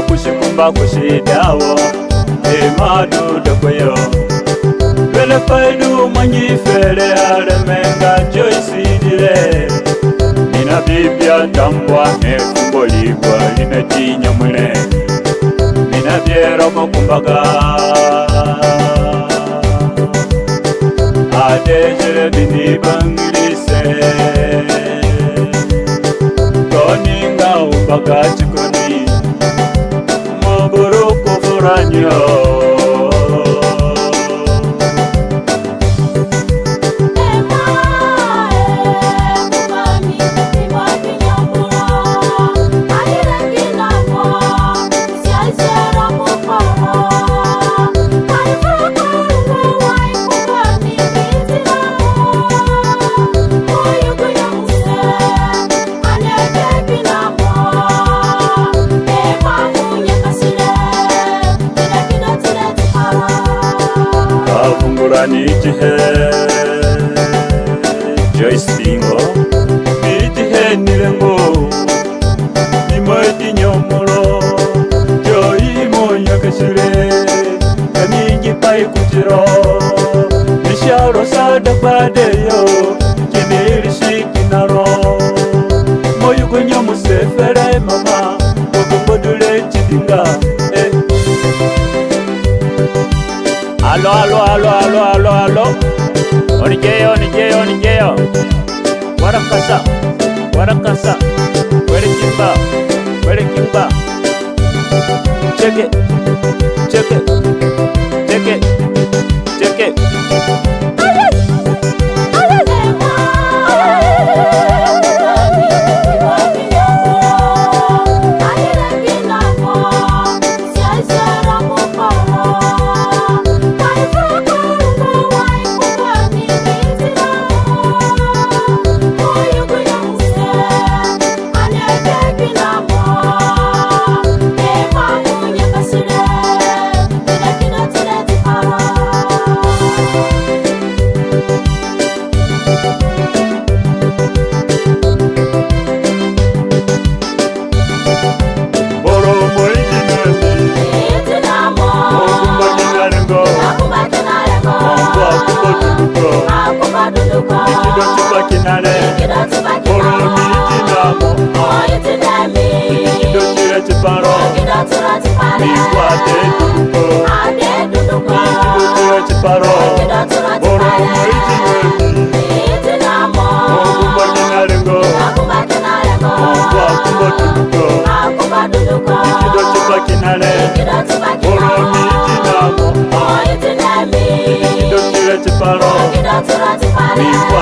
Kushikumba kushidawo emadu dokoyo Vele faidu manyifele alemenga joisidile Nina bibia tambwa nekumbolibwa linetinya mwile Nina biero mokumbaga Adejele bindi bangilise Koninga umbaga chikoni Mbori kufuranyo Nijihe Joycingo Nijihe nilengo Nimodi nyomoro Joy monyakashire Kamigi pai kujiro Nisharo sada padeyo Kiniri shikinaro Moyugo nyamusefere mama Ogumbodule chidinga Allo Onigeyo Warakasa Where kimba Check it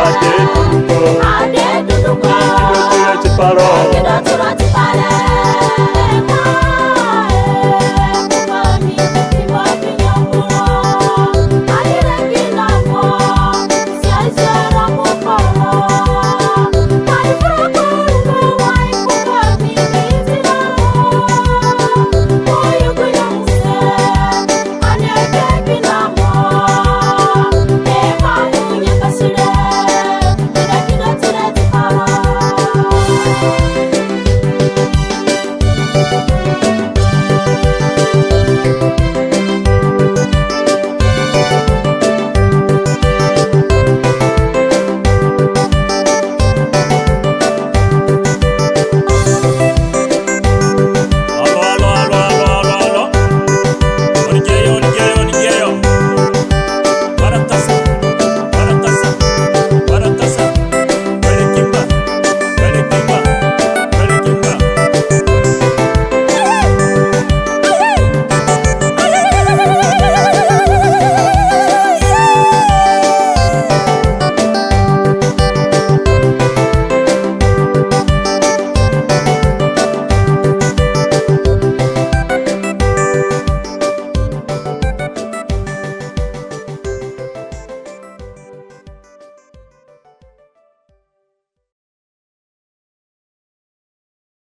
Mbori